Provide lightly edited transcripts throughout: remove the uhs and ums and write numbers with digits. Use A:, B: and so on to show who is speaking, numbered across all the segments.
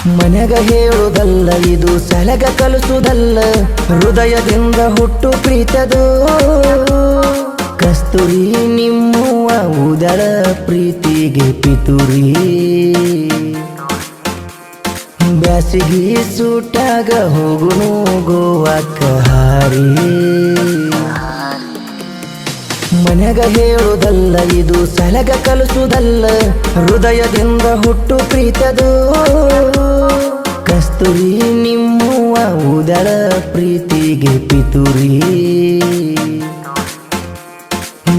A: ಮನೆಗ ಹೇಳುವುದಲ್ಲ, ಇದು ಸಲಗ ಕಲಿಸುವುದಲ್ಲ, ಹೃದಯದಿಂದ ಹುಟ್ಟು ಪ್ರೀತದು. ಕಸ್ತೂರಿ ನಿಮ್ಮವ್ವ ಉದಳ ಪ್ರೀತಿಗೆ ಪಿತುರಿ. ಬ್ಯಾಸಿಗಿ ಸೂಟಾಗ ಹೋಗುನು ಗೋವಾಕ್ಕ ಹಾರಿ. ಮನೆಗ ಹೇಳುವುದಲ್ಲ, ಇದು ಸಲಗ ಕಲಿಸುವುದಲ್ಲ, ಹೃದಯದಿಂದ ಹುಟ್ಟು ಪ್ರೀತದು. ಕಸ್ತೂರಿ ನಿಮ್ಮವ್ವ ಉದಳ ಪ್ರೀತಿಗೆ ಪಿತುರಿ.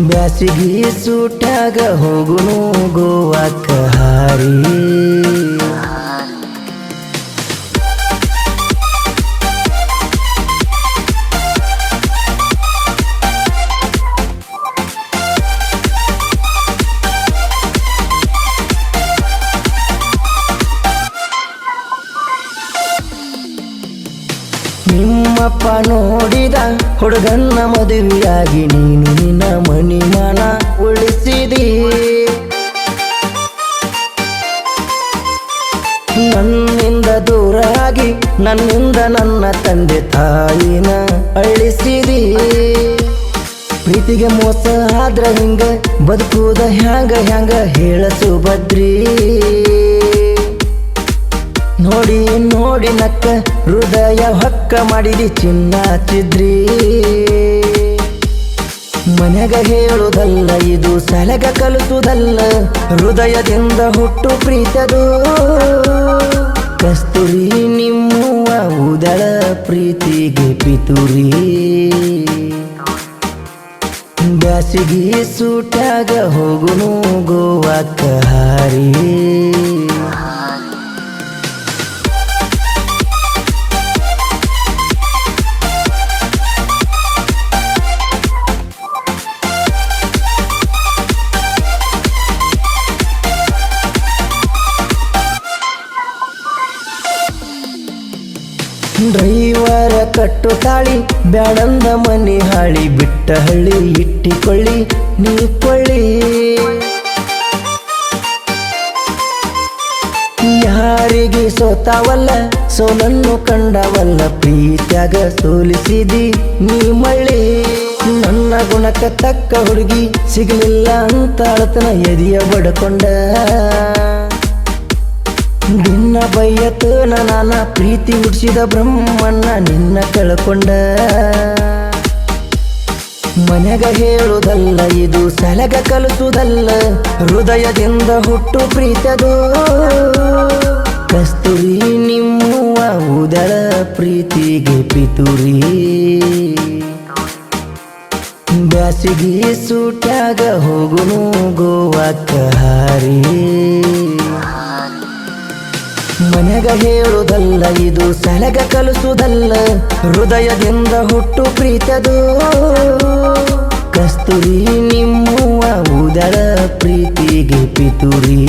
A: ಬ್ಯಾಸಿಗಿ ಸೂಟಾಗ ಹೋಗುನು ಗೋವಾಕ್ಕ ಹಾರಿ. ನಿಮ್ಮಪ್ಪ ನೋಡಿದ ಹುಡುಗನ್ನ ಮದುವೆಯಾಗಿ ನೀನು ನಿನ್ನ ಮಣಿಮಾನ ಉಳಿಸಿದಿ. ನನ್ನಿಂದ ದೂರಾಗಿ ನನ್ನಿಂದ ನನ್ನ ತಂದೆ ತಾಯಿನ ಅಳಿಸಿದಿ. ಪ್ರೀತಿಗೆ ಮೋಸ ಆದ್ರ ಹಿಂಗ ಬದುಕುದ ಹ್ಯಾಂಗ ಹ್ಯಾಂಗ ಹೇಳ ಸುಭದ್ರಿ. ನೋಡಿ ನೋಡಿ ನಕ್ಕ ಹೃದಯ ಹಕ್ಕ ಮಾಡಿದಿ ಚಿನ್ನ ಚಿದ್ರಿ. ಮನೆಗ ಹೇಳುವುದಲ್ಲ, ಇದು ಸಲಗ ಕಲಿಸುವುದಲ್ಲ, ಹೃದಯದಿಂದ ಹುಟ್ಟು ಪ್ರೀತದು. ಕಸ್ತೂರಿ ನಿಮ್ಮವ್ವ ಉದಳ ಪ್ರೀತಿಗೆ ಪಿತುರಿ. ಬ್ಯಾಸಿಗಿ ಸೂಟಾಗ ಹೋಗುನು ಗೋವಾಕ್ಕ ಹಾರಿ. ಡ್ರೈವರ ಕಟ್ಟು ತಾಳಿ ಬ್ಯಾಡಂದ ಮನಿ ಹಾಳಿ. ಬಿಟ್ಟ ಹಳ್ಳಿ ಇಟ್ಟಿಕೊಳ್ಳಿ ನೀ ಕೊಳ್ಳಿ. ಯಾರಿಗೆ ಸೋತಾವಲ್ಲ ಸೋಲನ್ನು ಕಂಡವಲ್ಲ, ಪ್ರೀತ್ಯಾಗ ಸೋಲಿಸಿದಿ ನೀ ಮಳ್ಳಿ. ನನ್ನ ಗುಣಕ್ಕ ತಕ್ಕ ಹುಡುಗಿ ಸಿಗಲಿಲ್ಲ ಅಂತ ಅಳತನ ಎದಿಯ ಬಡ್ಕೊಂಡ. ನಿನ್ನ ಬಯ್ಯತನ ನಾನ ಪ್ರೀತಿ ಹುಡ್ಸಿದ ಬ್ರಹ್ಮಣ್ಣ ನಿನ್ನ ಕಳ್ಕೊಂಡ. ಮನೆಗ ಹೇಳುವುದಲ್ಲ, ಇದು ಸಲಗ ಕಲಿಸುವುದಲ್ಲ, ಹೃದಯದಿಂದ ಹುಟ್ಟು ಪ್ರೀತದು. ಕಸ್ತೂರಿ ನಿಮ್ಮವ್ವ ಉದಳ ಪ್ರೀತಿಗೆ ಪಿತುರಿ. ಬ್ಯಾಸಿಗಿ ಸೂಟ್ಯಾಗ ಹೋಗುನು ಗೋವಾಕ್ಕ ಹಾರಿ. ಮನೆಗ ಹೇಳುವುದಲ್ಲ, ಇದು ಸಲಗ ಕಲಿಸುವುದಲ್ಲ, ಹೃದಯದಿಂದ ಹುಟ್ಟು ಪ್ರೀತದು. ಕಸ್ತೂರಿ ನಿಮ್ಮವ್ವ ಉದಳ ಪ್ರೀತಿಗೆ ಪಿತುರಿ.